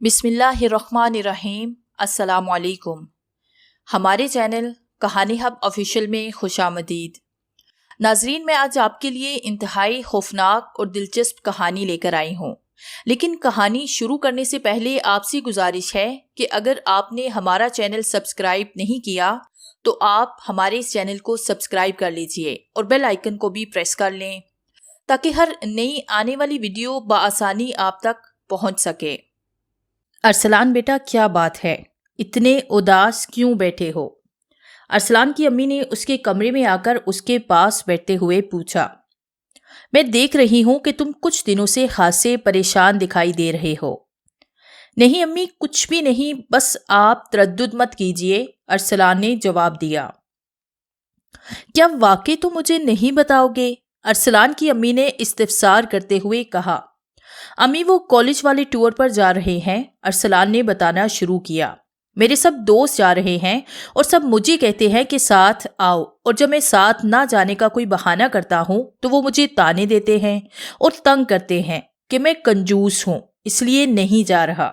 بسم اللہ الرحمن الرحیم۔ السلام علیکم۔ ہمارے چینل کہانی ہب آفیشیل میں خوش آمدید۔ ناظرین، میں آج آپ کے لیے انتہائی خوفناک اور دلچسپ کہانی لے کر آئی ہوں، لیکن کہانی شروع کرنے سے پہلے آپ سے گزارش ہے کہ اگر آپ نے ہمارا چینل سبسکرائب نہیں کیا تو آپ ہمارے اس چینل کو سبسکرائب کر لیجئے اور بیل آئیکن کو بھی پریس کر لیں تاکہ ہر نئی آنے والی ویڈیو بآسانی آپ تک پہنچ سکے۔ ارسلان بیٹا، کیا بات ہے؟ اتنے اداس کیوں بیٹھے ہو؟ ارسلان کی امی نے اس کے کمرے میں آ کر اس کے پاس بیٹھتے ہوئے پوچھا۔ میں دیکھ رہی ہوں کہ تم کچھ دنوں سے خاصے پریشان دکھائی دے رہے ہو۔ نہیں امی، کچھ بھی نہیں، بس آپ تردد مت کیجیے، ارسلان نے جواب دیا۔ کیا واقعی تم مجھے نہیں بتاؤ گے؟ ارسلان کی امی نے استفسار کرتے ہوئے کہا۔ امی، وہ کالج والے ٹور پر جا رہے ہیں، ارسلان نے بتانا شروع کیا۔ میرے سب دوست جا رہے ہیں اور سب مجھے کہتے ہیں کہ ساتھ آؤ، اور جب میں ساتھ نہ جانے کا کوئی بہانہ کرتا ہوں تو وہ مجھے طعنے دیتے ہیں اور تنگ کرتے ہیں کہ میں کنجوس ہوں، اس لیے نہیں جا رہا۔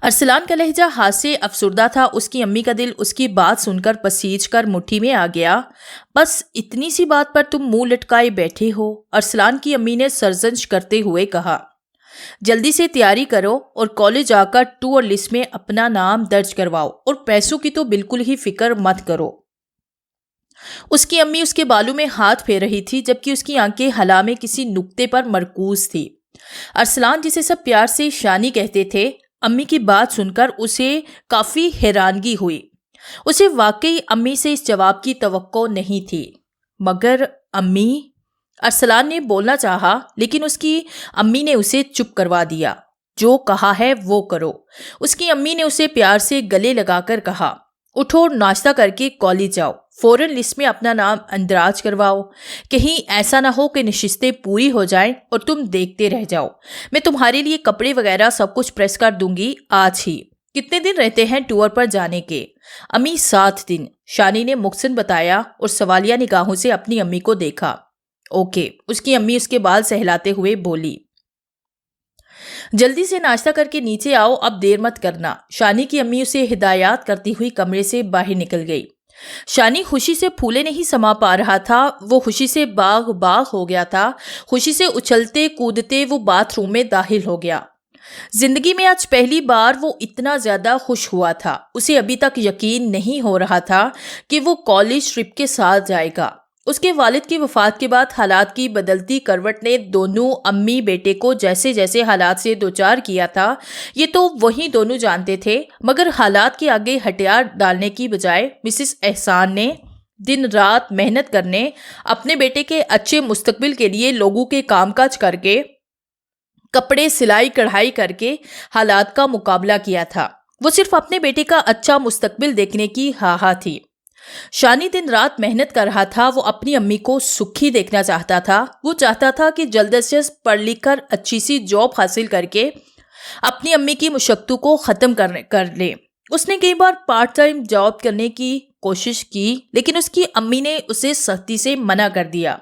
ارسلان کا لہجہ ہاتھ سے افسردہ تھا۔ اس کی امی کا دل اس کی بات سن کر پسیج کر مٹھی میں آ گیا۔ بس اتنی سی بات پر تم منہ لٹکائے بیٹھے ہو، ارسلان کی امی نے سرزنش کرتے ہوئے کہا۔ جلدی سے تیاری کرو اور کالج آ کر ٹور لسٹ میں اپنا نام درج کرواؤ، اور پیسوں کی تو بالکل ہی فکر مت کرو۔ اس کی امی اس کے بالوں میں ہاتھ پھیر رہی تھی جبکہ اس کی آنکھیں حلا میں کسی نقطے پر مرکوز تھی۔ ارسلان، جسے سب پیار سے شانی کہتے تھے، امی کی بات سن کر اسے کافی حیرانگی ہوئی۔ اسے واقعی امی سے اس جواب کی توقع نہیں تھی۔ مگر امی، ارسلان نے بولنا چاہا لیکن اس کی امی نے اسے چپ کروا دیا۔ جو کہا ہے وہ کرو، اس کی امی نے اسے پیار سے گلے لگا کر کہا۔ اٹھو اور ناشتہ کر کے کالج جاؤ، فوراً لسٹ میں اپنا نام اندراج کرواؤ، کہیں ایسا نہ ہو کہ نشستیں پوری ہو جائیں اور تم دیکھتے رہ جاؤ۔ میں تمہارے لیے کپڑے وغیرہ سب کچھ پریس کر دوں گی آج ہی۔ کتنے دن رہتے ہیں ٹور پر جانے کے؟ امی، 7 دن، شانی نے مختصر بتایا اور سوالیہ نگاہوں سے اپنی امی کو دیکھا۔ اوکے، اس کی امی اس کے بال سہلاتے ہوئے بولی۔ جلدی سے ناشتہ کر کے نیچے آؤ، اب دیر مت کرنا۔ شانی کی امی اسے ہدایات کرتی ہوئی کمرے سے باہر نکل گئی۔ شانی خوشی سے پھولے نہیں سما پا رہا تھا، وہ خوشی سے باغ ہو گیا تھا۔ خوشی سے اچھلتے کودتے وہ باتھ روم میں داخل ہو گیا۔ زندگی میں آج پہلی بار وہ اتنا زیادہ خوش ہوا تھا۔ اسے ابھی تک یقین نہیں ہو رہا تھا کہ وہ کالج ٹرپ کے ساتھ جائے گا۔ اس کے والد کی وفات کے بعد حالات کی بدلتی کروٹ نے دونوں امی بیٹے کو جیسے جیسے حالات سے دوچار کیا تھا، یہ تو وہی دونوں جانتے تھے، مگر حالات کے آگے ہتھیار ڈالنے کی بجائے مسز احسان نے دن رات محنت کرنے، اپنے بیٹے کے اچھے مستقبل کے لیے لوگوں کے کام کاج کر کے، کپڑے سلائی کڑھائی کر کے حالات کا مقابلہ کیا تھا۔ وہ صرف اپنے بیٹے کا اچھا مستقبل دیکھنے کی خواہاں تھی۔ شانی دن رات محنت کر رہا تھا۔ وہ اپنی امی کو سکھی دیکھنا چاہتا تھا۔ وہ چاہتا تھا کہ جلد از جلد پڑھ لکھ کر اچھی سی جاب حاصل کر کے اپنی امی کی مشقتوں کو ختم کر لے۔ اس نے کئی بار پارٹ ٹائم جاب کرنے کی کوشش کی لیکن اس کی امی نے اسے سختی سے منع کر دیا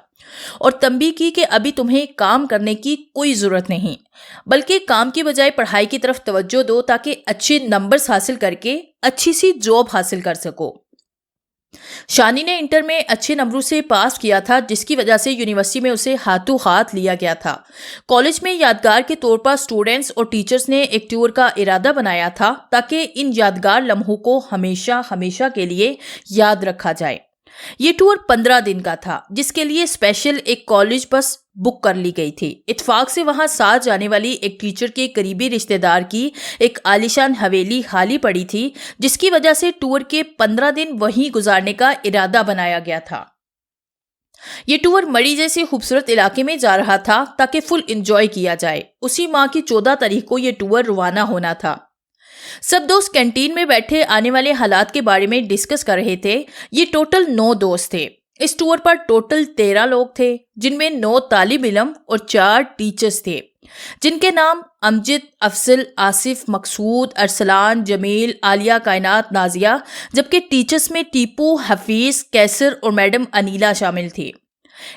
اور تنبیہ کی کہ ابھی تمہیں کام کرنے کی کوئی ضرورت نہیں، بلکہ کام کی بجائے پڑھائی کی طرف توجہ دو تاکہ اچھے نمبرز حاصل کر کے اچھی سی جاب حاصل کر سکو۔ شانی نے انٹر میں اچھے نمبروں سے پاس کیا تھا، جس کی وجہ سے یونیورسٹی میں اسے ہاتھوں ہاتھ لیا گیا تھا۔ کالج میں یادگار کے طور پر اسٹوڈنٹس اور ٹیچرز نے ایک ٹور کا ارادہ بنایا تھا تاکہ ان یادگار لمحوں کو ہمیشہ ہمیشہ کے لیے یاد رکھا جائے۔ یہ ٹور 15 دن کا تھا، جس کے لیے اسپیشل ایک کالج بس بک کر لی گئی تھی۔ اتفاق سے وہاں ساتھ جانے والی ایک ٹیچر کے قریبی رشتہ دار کی ایک عالیشان حویلی خالی پڑی تھی، جس کی وجہ سے ٹور کے 15 دن وہیں گزارنے کا ارادہ بنایا گیا تھا۔ یہ ٹور مڑی جیسے خوبصورت علاقے میں جا رہا تھا تاکہ فل انجوائے کیا جائے۔ اسی ماہ کی 14 تاریخ کو یہ ٹور روانہ ہونا تھا۔ سب دوست کینٹین میں بیٹھے آنے والے حالات کے بارے میں ڈسکس کر رہے تھے۔ یہ ٹوٹل 9 دوست تھے۔ اس ٹور پر ٹوٹل 13 لوگ تھے، جن میں 9 طالب علم اور 4 ٹیچرز تھے، جن کے نام امجد، افضل، آصف، مقصود، ارسلان، جمیل، عالیہ، کائنات، نازیہ، جبکہ ٹیچرز میں ٹیپو، حفیظ، کیسر اور میڈم انیلا شامل تھی۔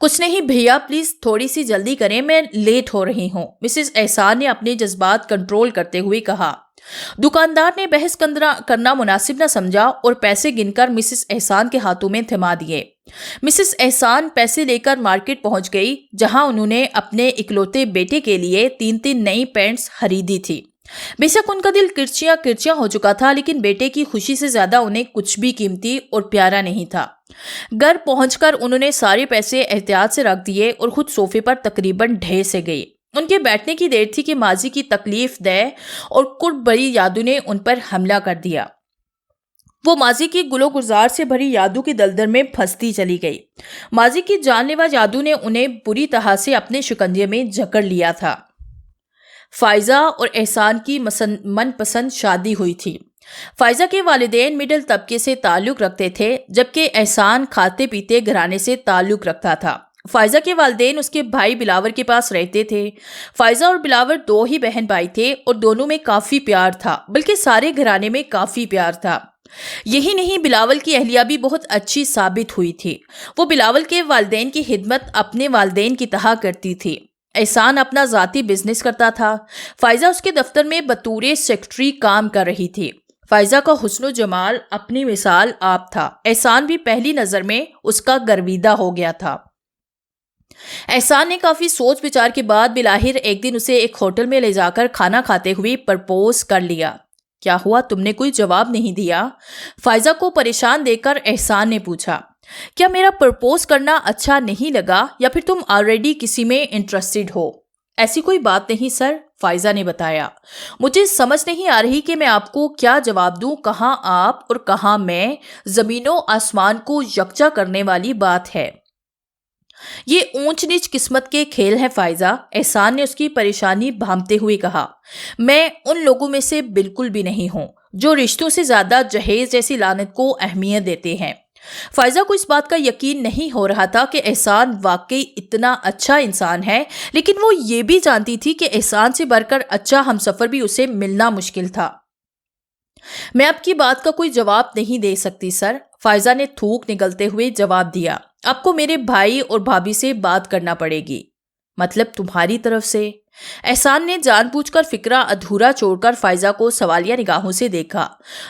کچھ نہیں بھیا، پلیز تھوڑی سی جلدی کریں، میں لیٹ ہو رہی ہوں، مسز احسان نے اپنے جذبات کنٹرول کرتے ہوئے کہا۔ دکاندار نے بحث کرنا مناسب نہ سمجھا اور پیسے گن کر مسز احسان کے ہاتھوں میں تھما دیے۔ مسز احسان پیسے لے کر مارکیٹ پہنچ گئی، جہاں انہوں نے اپنے اکلوتے بیٹے کے لیے 3 نئی پینٹس خریدی تھی۔ بے شک ان کا دل کرچیاں کرچیاں ہو چکا تھا، لیکن بیٹے کی خوشی سے زیادہ انہیں کچھ بھی قیمتی اور پیارا نہیں تھا۔ گھر پہنچ کر انہوں نے سارے پیسے احتیاط سے رکھ دیے اور خود صوفے پر تقریباً ڈھیر سے گئی۔ ان کے بیٹھنے کی دیر تھی کہ ماضی کی تکلیف دہ اور کرب بھری یادوں نے ان پر حملہ کر دیا۔ وہ ماضی کی گلو گزار سے بھری یادوں کی دلدل میں پھنستی چلی گئی۔ ماضی کی جان لیوا یادوں نے انہیں بری طرح سے اپنے شکنجے میں جکڑ لیا تھا۔ فائزہ اور احسان کی من پسند شادی ہوئی تھی۔ فائزہ کے والدین مڈل طبقے سے تعلق رکھتے تھے، جبکہ احسان کھاتے پیتے گھرانے سے تعلق رکھتا تھا۔ فائزہ کے والدین اس کے بھائی بلاور کے پاس رہتے تھے۔ فائزہ اور بلاور 2 ہی بہن بھائی تھے اور دونوں میں کافی پیار تھا، بلکہ سارے گھرانے میں کافی پیار تھا۔ یہی نہیں، بلاول کی اہلیہ بھی بہت اچھی ثابت ہوئی تھی۔ وہ بلاول کے والدین کی خدمت اپنے والدین کی طرح کرتی تھی۔ احسان اپنا ذاتی بزنس کرتا تھا۔ فائزہ اس کے دفتر میں بطور سیکرٹری کام کر رہی تھی۔ فائزہ کا حسن و جمال اپنی مثال آپ تھا۔ احسان بھی پہلی نظر میں اس کا گرویدہ ہو گیا تھا۔ احسان نے کافی سوچ بچار کے بعد بلاخر ایک دن اسے ایک ہوٹل میں لے جا کر کھانا کھاتے ہوئے پرپوز کر لیا۔ کیا ہوا، تم نے کوئی جواب نہیں دیا؟ فائزہ کو پریشان دیکھ کر احسان نے پوچھا۔ کیا میرا پرپوز کرنا اچھا نہیں لگا یا پھر تم آلریڈی کسی میں انٹرسٹڈ ہو؟ ایسی کوئی بات نہیں سر، فائزہ نے بتایا۔ مجھے سمجھ نہیں آ رہی کہ میں آپ کو کیا جواب دوں، کہاں آپ اور کہاں میں، زمین و آسمان کو یکجا کرنے والی بات ہے۔ یہ اونچ نیچ قسمت کے کھیل ہیں فائزہ، احسان نے اس کی پریشانی بھانپتے ہوئے کہا۔ میں ان لوگوں میں سے بالکل بھی نہیں ہوں جو رشتوں سے زیادہ جہیز جیسی لعنت کو اہمیت دیتے ہیں۔ فائزہ کو اس بات کا یقین نہیں ہو رہا تھا کہ احسان واقعی اتنا اچھا انسان ہے، لیکن وہ یہ بھی جانتی تھی کہ احسان سے بڑھ کر اچھا ہمسفر بھی اسے ملنا مشکل تھا۔ میں آپ کی بات کا کوئی جواب نہیں دے سکتی سر، فائزہ نے تھوک نگلتے ہوئے جواب دیا۔ آپ کو میرے بھائی اور بھابھی سے بات کرنا پڑے گی۔ مطلب تمہاری طرف سے؟ احسان نے جان بوجھ کر فکرہ ادھورا چھوڑ کر فائزہ کو سوالیہ نگاہوں سے دیکھا۔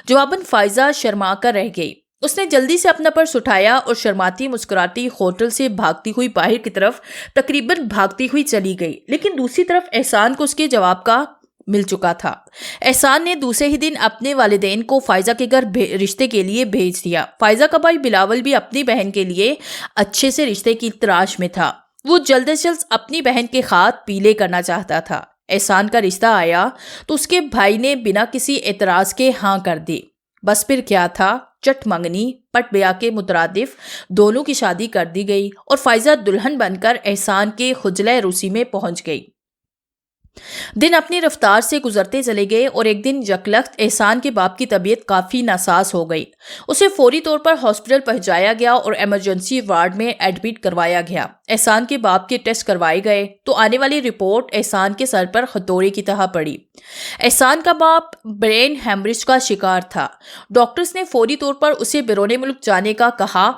جواباً فائزہ شرما کر رہ گئی۔ اس نے جلدی سے اپنا پرس اٹھایا اور شرماتی مسکراتی ہوٹل سے بھاگتی ہوئی باہر کی طرف تقریباً بھاگتی ہوئی چلی گئی، لیکن دوسری طرف احسان کو اس کے جواب کا مل چکا تھا۔ احسان نے دوسرے ہی دن اپنے والدین کو فائزہ کے گھر رشتے کے لیے بھیج دیا۔ فائزہ کا بھائی بلاول بھی اپنی بہن کے لیے اچھے سے رشتے کی تلاش میں تھا۔ وہ جلد از جلد اپنی بہن کے ہاتھ پیلے کرنا چاہتا تھا۔ احسان کا رشتہ آیا تو اس کے بھائی نے بنا کسی اعتراض کے ہاں کر دی۔ بس پھر کیا تھا، چٹ منگنی پٹ بیاہ کے مترادف دونوں کی شادی کر دی گئی اور فائزہ دلہن بن کر احسان کے خجلہ روسی میں پہنچ گئی۔ دن اپنی رفتار سے گزرتے چلے گئے اور ایک دن یکلخت احسان کے باپ کی طبیعت کافی ناساز ہو گئی۔ اسے فوری طور پر ہاسپٹل پہنچایا گیا اور ایمرجنسی وارڈ میں ایڈمٹ کروایا گیا۔ احسان کے باپ کے ٹیسٹ کروائے گئے تو آنے والی رپورٹ احسان کے سر پر ہتھوڑے کی طرح پڑی۔ احسان کا باپ برین ہیمریج کا شکار تھا۔ ڈاکٹرز نے فوری طور پر اسے بیرون ملک جانے کا کہا،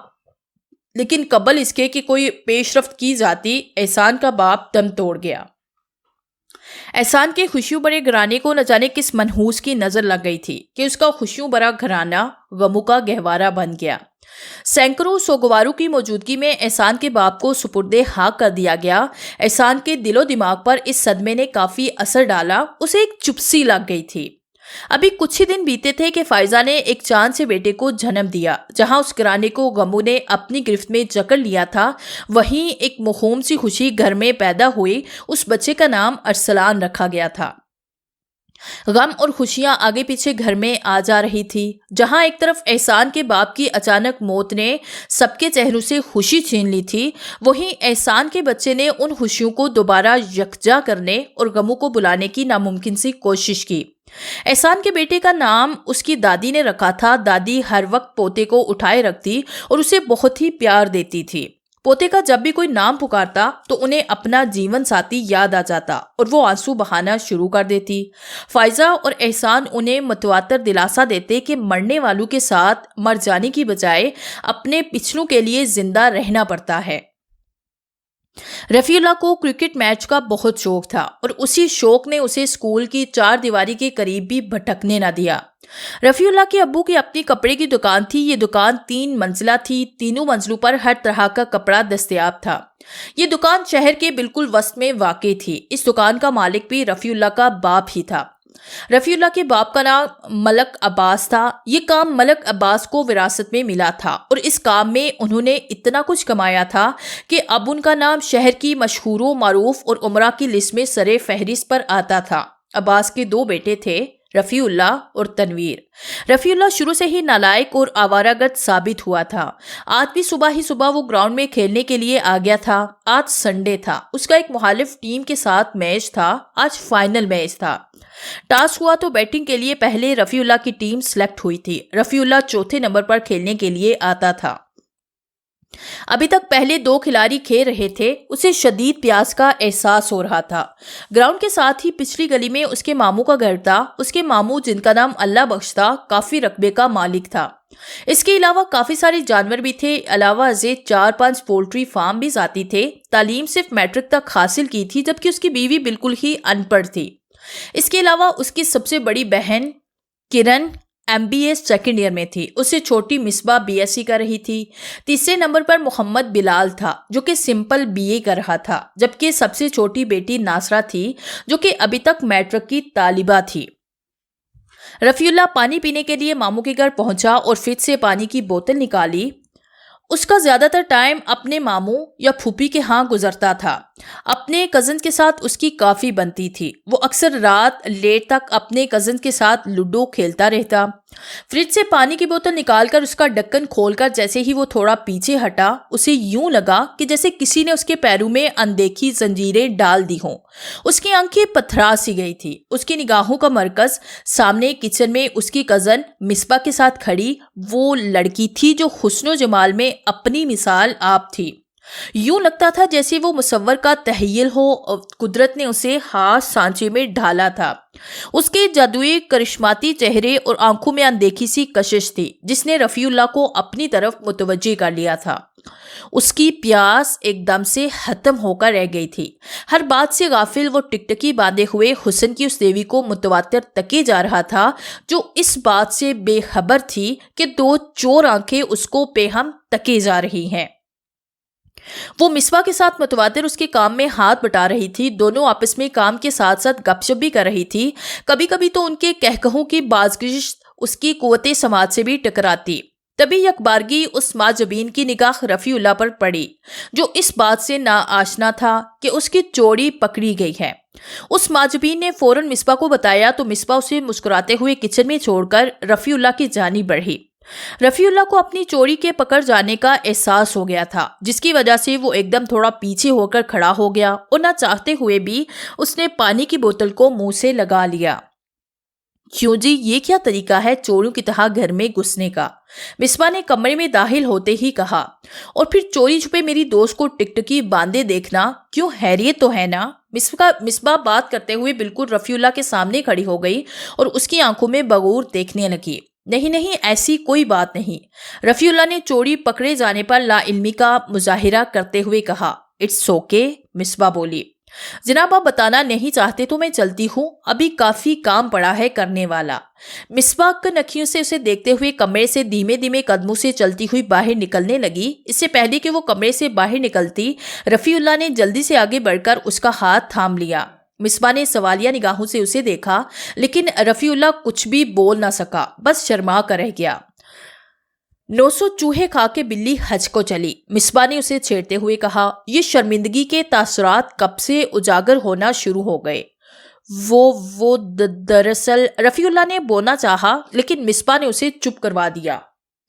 لیکن قبل اس کے کہ کوئی پیش رفت کی جاتی، احسان کا باپ دم توڑ گیا۔ احسان کے خوشیوں بڑے گھرانے کو نہ جانے کس منحوس کی نظر لگ گئی تھی کہ اس کا خوشیوں بڑا گھرانہ غموں کا گہوارہ بن گیا۔ سینکڑوں سوگواروں کی موجودگی میں احسان کے باپ کو سپرد خاک کر دیا گیا۔ احسان کے دل و دماغ پر اس صدمے نے کافی اثر ڈالا، اسے ایک چپسی لگ گئی تھی۔ ابھی کچھ ہی دن بیتے تھے کہ فائزہ نے ایک چاند سے بیٹے کو جنم دیا۔ جہاں اس گھرانے کو غموں نے اپنی گرفت میں جکڑ لیا تھا، وہیں ایک مخوم سی خوشی گھر میں پیدا ہوئی۔ اس بچے کا نام ارسلان رکھا گیا تھا۔ غم اور خوشیاں آگے پیچھے گھر میں آ جا رہی تھی۔ جہاں ایک طرف احسان کے باپ کی اچانک موت نے سب کے چہروں سے خوشی چھین لی تھی، وہیں احسان کے بچے نے ان خوشیوں کو دوبارہ یکجا کرنے اور غموں کو بلانے کی ناممکن سی کوشش کی۔ احسان کے بیٹے کا نام اس کی دادی نے رکھا تھا۔ دادی ہر وقت پوتے کو اٹھائے رکھتی اور اسے بہت ہی پیار دیتی تھی۔ پوتے کا جب بھی کوئی نام پکارتا تو انہیں اپنا جیون ساتھی یاد آ جاتا اور وہ آنسو بہانا شروع کر دیتی۔ فائزہ اور احسان انہیں متواتر دلاسا دیتے کہ مرنے والوں کے ساتھ مر جانے کی بجائے اپنے پچھلوں کے لیے زندہ رہنا پڑتا ہے۔ رفیع اللہ کو کرکٹ میچ کا بہت شوق تھا اور اسی شوق نے اسے اسکول کی 4 دیواری کے قریب بھی بھٹکنے نہ دیا۔ رفیع اللہ کے ابو کی اپنی کپڑے کی دکان تھی۔ یہ دکان 3 منزلہ تھی، تینوں منزلوں پر ہر طرح کا کپڑا دستیاب تھا۔ یہ دکان شہر کے بالکل وسط میں واقع تھی۔ اس دکان کا مالک بھی رفیع اللہ کا باپ ہی تھا۔ رفیع اللہ کے باپ کا نام ملک عباس تھا۔ یہ کام ملک عباس کو وراثت میں ملا تھا اور اس کام میں انہوں نے اتنا کچھ کمایا تھا کہ اب ان کا نام شہر کی مشہور و معروف اور عمرہ کی لسٹ میں سر فہرست پر آتا تھا۔ عباس کے 2 بیٹے تھے، رفیع اللہ اور تنویر۔ رفیع اللہ شروع سے ہی نالائق اور آوارہ گرد ثابت ہوا تھا۔ آج بھی صبح ہی صبح وہ گراؤنڈ میں کھیلنے کے لیے آ گیا تھا۔ آج سنڈے تھا، اس کا ایک مخالف ٹیم کے ساتھ میچ تھا۔ آج فائنل میچ تھا۔ ٹاس ہوا تو بیٹنگ کے لیے پہلے رفیع اللہ کی ٹیم سلیکٹ ہوئی تھی۔ رفیع اللہ چوتھے نمبر پر کھیلنے کے لیے آتا تھا۔ ابھی تک پہلے 2 کھلاڑی کھیل رہے تھے۔ اسے شدید پیاس کا احساس ہو رہا تھا۔ گراؤنڈ کے ساتھ ہی پچھلی گلی میں اس کے ماموں کا گھر تھا۔ اس کے ماموں، جن کا نام اللہ بخش تھا، کافی رقبے کا مالک تھا۔ اس کے علاوہ کافی سارے جانور بھی تھے۔ علاوہ ازیں 4-5 پولٹری فارم بھی ذاتی تھے۔ تعلیم صرف میٹرک تک حاصل کی تھی، جبکہ اس کی بیوی بالکل ہی ان پڑھ تھی۔ اس کے علاوہ اس کی سب سے بڑی بہن کرن MBA سیکنڈ ایئر میں تھی۔ اس سے چھوٹی مصباح BSc کر رہی تھی۔ تیسرے نمبر پر محمد بلال تھا، جو کہ سمپل BA کر رہا تھا، جبکہ سب سے چھوٹی بیٹی ناصرہ تھی، جو کہ ابھی تک میٹرک کی طالبہ تھی۔ رفیع اللہ پانی پینے کے لیے ماموں کے گھر پہنچا اور فریج سے پانی کی بوتل نکالی۔ اس کا زیادہ تر ٹائم اپنے ماموں یا پھوپھی کے ہاں گزرتا تھا۔ اپنے کزن کے ساتھ اس کی کافی بنتی تھی۔ وہ اکثر رات لیٹ تک اپنے کزن کے ساتھ لوڈو کھیلتا رہتا۔ فریج سے پانی کی بوتل نکال کر اس کا ڈھکن کھول کر جیسے ہی وہ تھوڑا پیچھے ہٹا، اسے یوں لگا کہ جیسے کسی نے اس کے پیروں میں اندیکھی زنجیریں ڈال دی ہوں۔ اس کی آنکھیں پتھرا سی گئی تھی۔ اس کی نگاہوں کا مرکز سامنے کچن میں اس کی کزن مصباح کے ساتھ کھڑی وہ لڑکی تھی، جو حسن و جمال میں اپنی مثال آپ تھی۔ یوں لگتا تھا جیسے وہ مصور کا تخیل ہو، قدرت نے اسے خاص سانچے میں ڈھالا تھا۔ اس کے جادوئی کرشماتی چہرے اور آنکھوں میں اندیکھی سی کشش تھی، جس نے رفیع اللہ کو اپنی طرف متوجہ کر لیا تھا۔ اس کی پیاس ایک دم سے ختم ہو کر رہ گئی تھی۔ ہر بات سے غافل وہ ٹکٹکی باندھے ہوئے حسن کی اس دیوی کو متواتر تکے جا رہا تھا، جو اس بات سے بے خبر تھی کہ 2 چور آنکھیں اس کو بے ہم تکے جا رہی ہیں۔ وہ مصباح کے ساتھ متواتر اس کے کام میں ہاتھ بٹا رہی تھی۔ دونوں آپس میں کام کے ساتھ ساتھ گپ شپ بھی کر رہی تھی۔ کبھی کبھی تو ان کے کہکہوں کی بازگشت اس کی قوت سماعت سے بھی ٹکراتی۔ تبھی یکبارگی اس ماجبین کی نگاہ رفیع اللہ پر پڑی، جو اس بات سے ناآشنا تھا کہ اس کی چوڑی پکڑی گئی ہے۔ اس ماجبین نے فوراً مصباح کو بتایا تو مصباح اسے مسکراتے ہوئے کچن میں چھوڑ کر رفیع اللہ کی جانب بڑھی۔ رفیع اللہ کو اپنی چوری کے پکڑ جانے کا احساس ہو گیا تھا، جس کی وجہ سے وہ ایک دم تھوڑا پیچھے ہو کر کھڑا ہو گیا اور نہ چاہتے ہوئے بھی اس نے پانی کی بوتل کو منہ سے لگا لیا۔ کیوں جی، یہ کیا طریقہ ہے چوروں کی طرح گھر میں گھسنے کا؟ مصباح نے کمرے میں داخل ہوتے ہی کہا۔ اور پھر چوری چھپے میری دوست کو ٹکٹکی باندھے دیکھنا، کیوں خیریت تو ہے نا؟ مصباح بات کرتے ہوئے بالکل رفیع اللہ کے سامنے کھڑی ہو گئی اور اس کی آنکھوں میں بغور دیکھنے لگی۔ نہیں، ایسی کوئی بات نہیں۔ رفیع اللہ نے چوری پکڑے جانے پر لا علمی کا مظاہرہ کرتے ہوئے کہا۔ اٹس اوکے، مصباح بولی۔ جناب آپ بتانا نہیں چاہتے تو میں چلتی ہوں، ابھی کافی کام پڑا ہے کرنے والا۔ مصباح کن اکھیوں سے اسے دیکھتے ہوئے کمرے سے دھیمے دھیمے قدموں سے چلتی ہوئی باہر نکلنے لگی۔ اس سے پہلے کہ وہ کمرے سے باہر نکلتی، رفیع اللہ نے جلدی سے آگے بڑھ کر اس کا ہاتھ تھام لیا۔ مصباح نے سوالیہ نگاہوں سے اسے دیکھا، لیکن رفیع اللہ کچھ بھی بول نہ سکا، بس شرما کر رہ گیا۔ 900 چوہے کھا کے بلی حج کو چلی، مصباح نے اسے چھیڑتے ہوئے کہا۔ یہ شرمندگی کے تاثرات کب سے اجاگر ہونا شروع ہو گئے؟ وہ دراصل رفیع اللہ نے بولنا چاہا، لیکن مصباح نے اسے چپ کروا دیا۔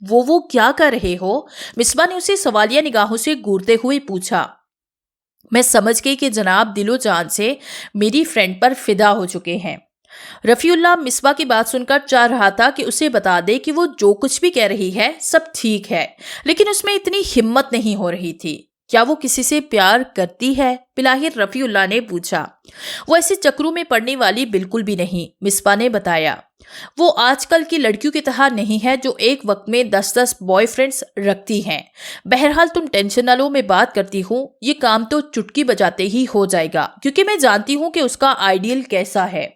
وہ کیا کر رہے ہو؟ مصباح نے اسے سوالیہ نگاہوں سے گورتے ہوئے پوچھا۔ میں سمجھ گئی کہ جناب دل و جان سے میری فرینڈ پر فدا ہو چکے ہیں۔ رفیع اللہ مصباح کی بات سن کر چاہ رہا تھا کہ اسے بتا دے کہ وہ جو کچھ بھی کہہ رہی ہے سب ٹھیک ہے، لیکن اس میں اتنی ہمت نہیں ہو رہی تھی۔ کیا وہ کسی سے پیار کرتی ہے؟ بلاخر رفیع اللہ نے پوچھا۔ وہ ایسے چکروں میں پڑنے والی بالکل بھی نہیں، مصباح نے بتایا۔ وہ آج کل کی لڑکیوں کی طرح نہیں ہے جو ایک وقت میں 10 بوائے فرینڈز رکھتی ہیں۔ بہرحال تم ٹینشن نہ لو، میں بات کرتی ہوں، یہ کام تو چٹکی بجاتے ہی ہو جائے گا، کیونکہ میں جانتی ہوں کہ اس کا آئیڈیل کیسا ہے۔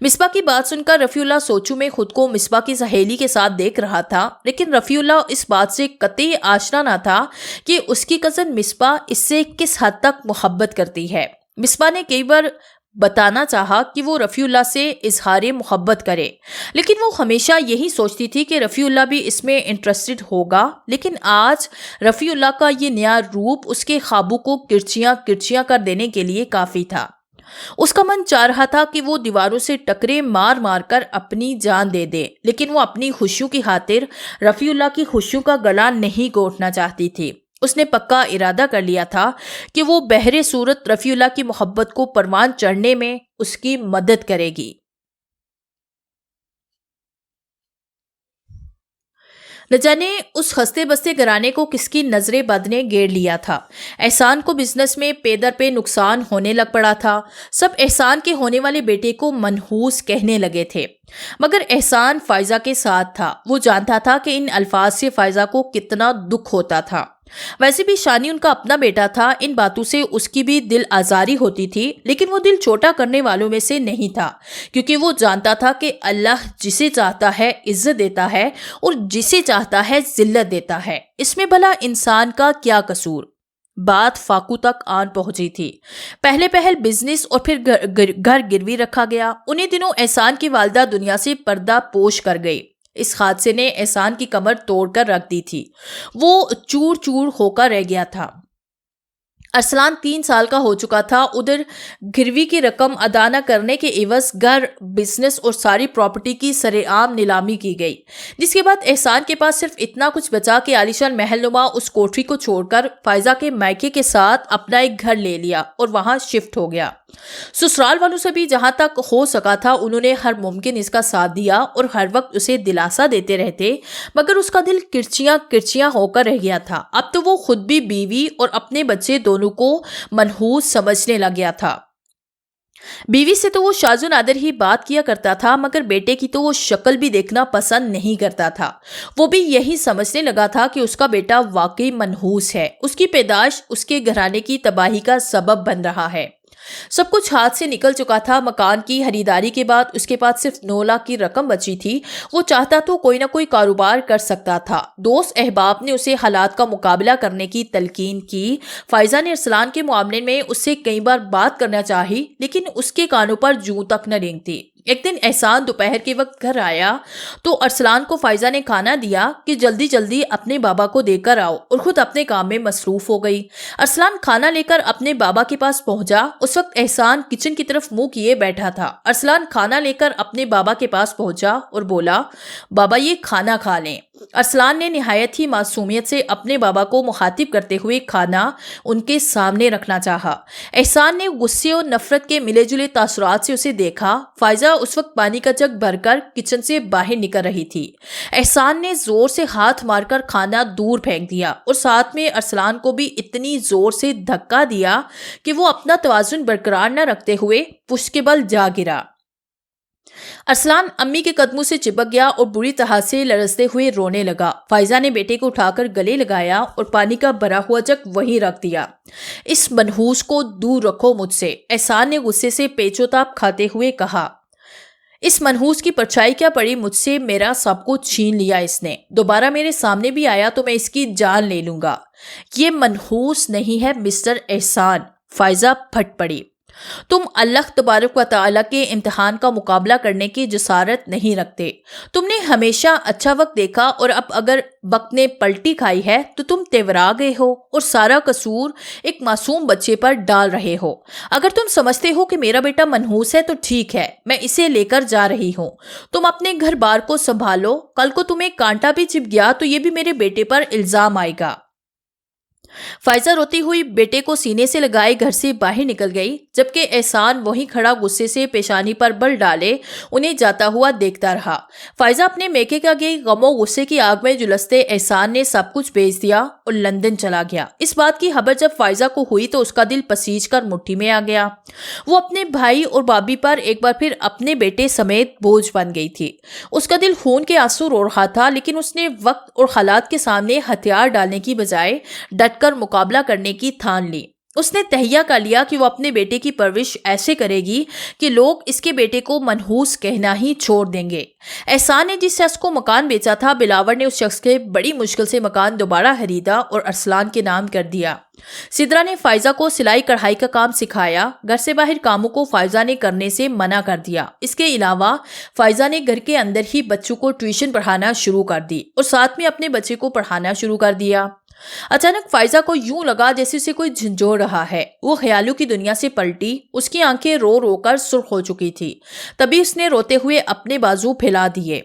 مصباح کی بات سن کر رفیع اللہ سوچوں میں خود کو مصباح کی سہیلی کے ساتھ دیکھ رہا تھا، لیکن رفیع اللہ اس بات سے قطعی آشنا نہ تھا کہ اس کی کزن مصباح اس سے کس حد تک محبت کرتی ہے۔ مصباح نے کئی بار بتانا چاہا کہ وہ رفیع اللہ سے اظہار محبت کرے، لیکن وہ ہمیشہ یہی سوچتی تھی کہ رفیع اللہ بھی اس میں انٹرسٹڈ ہوگا۔ لیکن آج رفیع اللہ کا یہ نیا روپ اس کے خوابوں کو کرچیاں کرچیاں کر دینے کے لیے کافی تھا۔ اس کا من چاہ رہا تھا کہ وہ دیواروں سے ٹکرے مار مار کر اپنی جان دے دے، لیکن وہ اپنی خوشیوں کی خاطر رفیع اللہ کی خوشیوں کا گلا نہیں گھونٹنا چاہتی تھی۔ اس نے پکا ارادہ کر لیا تھا کہ وہ بہر صورت رفیع اللہ کی محبت کو پروان چڑھنے میں اس کی مدد کرے گی۔ نہ جانے اس ہستے بستے گھرانے کو کس کی نظر بد نے گھیر لیا تھا۔ احسان کو بزنس میں پے در پہ نقصان ہونے لگ پڑا تھا۔ سب احسان کے ہونے والے بیٹے کو منحوس کہنے لگے تھے، مگر احسان فائزہ کے ساتھ تھا۔ وہ جانتا تھا کہ ان الفاظ سے فائزہ کو کتنا دکھ ہوتا تھا۔ ویسے بھی شانی ان کا اپنا بیٹا تھا، ان باتوں سے اس کی بھی دل آزاری ہوتی تھی، لیکن وہ دل چھوٹا کرنے والوں میں سے نہیں تھا، کیونکہ وہ جانتا تھا کہ اللہ جسے چاہتا ہے عزت دیتا ہے اور جسے چاہتا ہے ذلت دیتا ہے۔ اس میں بھلا انسان کا کیا قصور؟ بات فاقو تک آن پہنچی تھی۔ پہلے پہل بزنس اور پھر گھر گروی رکھا گیا۔ انہیں دنوں احسان کی والدہ دنیا سے پردہ پوش کر گئی۔ اس حادثے نے احسان کی کمر توڑ کر رکھ دی تھی، وہ چور چور ہو کر رہ گیا تھا۔ ارسلان 3 سال کا ہو چکا تھا۔ ادھر گروی کی رقم ادا نہ کرنے کے عوض گھر، بزنس اور ساری پراپرٹی کی سرعام نیلامی کی گئی، جس کے بعد احسان کے پاس صرف اتنا کچھ بچا کہ عالیشان محل نما اس کوٹری کو چھوڑ کر فائزہ کے مائکے کے ساتھ اپنا ایک گھر لے لیا اور وہاں شفٹ ہو گیا۔ سسرال والوں سے بھی جہاں تک ہو سکا تھا انہوں نے ہر ممکن اس کا ساتھ دیا اور ہر وقت اسے دلاسا دیتے رہتے، مگر اس کا دل کرچیاں کرچیاں ہو کر رہ گیا تھا۔ اب تو وہ خود بھی بیوی اور اپنے بچے دونوں کو منحوس سمجھنے لگ گیا تھا۔ بیوی سے تو وہ شاذ و نادر ہی بات کیا کرتا تھا، مگر بیٹے کی تو وہ شکل بھی دیکھنا پسند نہیں کرتا تھا۔ وہ بھی یہی سمجھنے لگا تھا کہ اس کا بیٹا واقعی منحوس ہے، اس کی پیدائش اس کے گھرانے کی تباہی کا سبب بن رہا ہے۔ سب کچھ ہاتھ سے نکل چکا تھا۔ مکان کی خریداری کے بعد اس کے پاس صرف 9 لاکھ کی رقم بچی تھی۔ وہ چاہتا تو کوئی نہ کوئی کاروبار کر سکتا تھا۔ دوست احباب نے اسے حالات کا مقابلہ کرنے کی تلقین کی۔ فائزہ نے ارسلان کے معاملے میں اس سے کئی بار بات کرنا چاہی، لیکن اس کے کانوں پر جوں تک نہ رینگتی۔ ایک دن احسان دوپہر کے وقت گھر آیا تو ارسلان کو فائزہ نے کھانا دیا کہ جلدی جلدی اپنے بابا کو دے کر آؤ، اور خود اپنے کام میں مصروف ہو گئی۔ ارسلان کھانا لے کر اپنے بابا کے پاس پہنچا۔ اس وقت احسان کچن کی طرف منہ کیے بیٹھا تھا۔ ارسلان کھانا لے کر اپنے بابا کے پاس پہنچا اور بولا، بابا یہ کھانا کھا لیں۔ ارسلان نے نہایت ہی معصومیت سے اپنے بابا کو مخاطب کرتے ہوئے کھانا ان کے سامنے رکھنا چاہا۔ احسان نے غصے اور نفرت کے ملے جلے تاثرات سے اسے دیکھا۔ فائزہ اس وقت پانی کا جگ بھر کر کچن سے باہر نکل رہی تھی۔ احسان نے زور سے ہاتھ مار کر کھانا دور پھینک دیا اور ساتھ میں ارسلان کو بھی اتنی زور سے دھکا دیا کہ وہ اپنا توازن برقرار نہ رکھتے ہوئے پشت کے بل جا گرا۔ ارسلان امی کے قدموں سے چپک گیا اور بری طرح سے لرزتے ہوئے رونے لگا۔ فائزہ نے بیٹے کو اٹھا کر گلے لگایا اور پانی کا بھرا ہوا جگ وہیں رکھ دیا۔ اس منحوس کو دور رکھو مجھ سے، احسان نے غصے سے پیچ و تاب کھاتے ہوئے کہا۔ اس منحوس کی پرچھائی کیا پڑی مجھ سے؟ میرا سب کچھ چھین لیا اس نے۔ دوبارہ میرے سامنے بھی آیا تو میں اس کی جان لے لوں گا۔ یہ منحوس نہیں ہے مسٹر احسان۔ فائزہ پھٹ پڑی۔ تم اللہ تبارک و تعالیٰ کے امتحان کا مقابلہ کرنے کی جسارت نہیں رکھتے۔ تم نے ہمیشہ اچھا وقت دیکھا اور اب اگر وقت نے پلٹی کھائی ہے تو تم تیورا گئے ہو اور سارا قصور ایک معصوم بچے پر ڈال رہے ہو۔ اگر تم سمجھتے ہو کہ میرا بیٹا منحوس ہے تو ٹھیک ہے، میں اسے لے کر جا رہی ہوں۔ تم اپنے گھر بار کو سنبھالو، کل کو تمہیں کانٹا بھی چبھ گیا تو یہ بھی میرے بیٹے پر الزام آئے گا۔ فائزہ روتی ہوئی بیٹے کو سینے سے لگائے گھر سے باہر نکل گئی، جبکہ احسان وہیں کھڑا غصے سے پیشانی پر بل ڈالے انہیں جاتا ہوا دیکھتا رہا۔ فائزہ اپنے میکے کا گئی غم و غصے کی آگ میں جلستے احسان نے سب کچھ بیچ دیا اور لندن چلا گیا۔ اس بات کی خبر جب فائزہ کو ہوئی تو اس کا دل پسیج کر مٹھی میں آ گیا۔ وہ اپنے بھائی اور بھابھی پر ایک بار پھر اپنے بیٹے سمیت بوجھ بن گئی تھی۔ اس کا دل خون کے آنسو رو رہا تھا، لیکن اس نے وقت اور حالات کے سامنے ہتھیار ڈالنے کی بجائے ڈٹ کر مقابلہ کرنے کی ٹھان لی۔ اس نے تہیہ کر لیا کہ وہ اپنے بیٹے کی پرورش ایسے کرے گی کہ لوگ اس کے بیٹے کو منحوس کہنا ہی چھوڑ دیں گے۔ احسان نے جس شخص کو مکان بیچا تھا، بلاور نے اس شخص کے بڑی مشکل سے مکان دوبارہ خریدا اور ارسلان کے نام کر دیا۔ سدرا نے فائزہ کو سلائی کڑھائی کا کام سکھایا۔ گھر سے باہر کاموں کو فائزہ نے کرنے سے منع کر دیا۔ اس کے علاوہ فائزہ نے گھر کے اندر ہی بچوں کو ٹیوشن پڑھانا شروع کر دی اور ساتھ میں اپنے بچے کو پڑھانا شروع کر دیا۔ اچانک فائزہ کو یوں لگا جیسے اسے کوئی جھنجھوڑ رہا ہے۔ وہ خیالوں کی دنیا سے پلٹی، اس کی آنکھیں رو رو کر سرخ ہو چکی تھی۔ تبھی اس نے روتے ہوئے اپنے بازو پھیلا دیے۔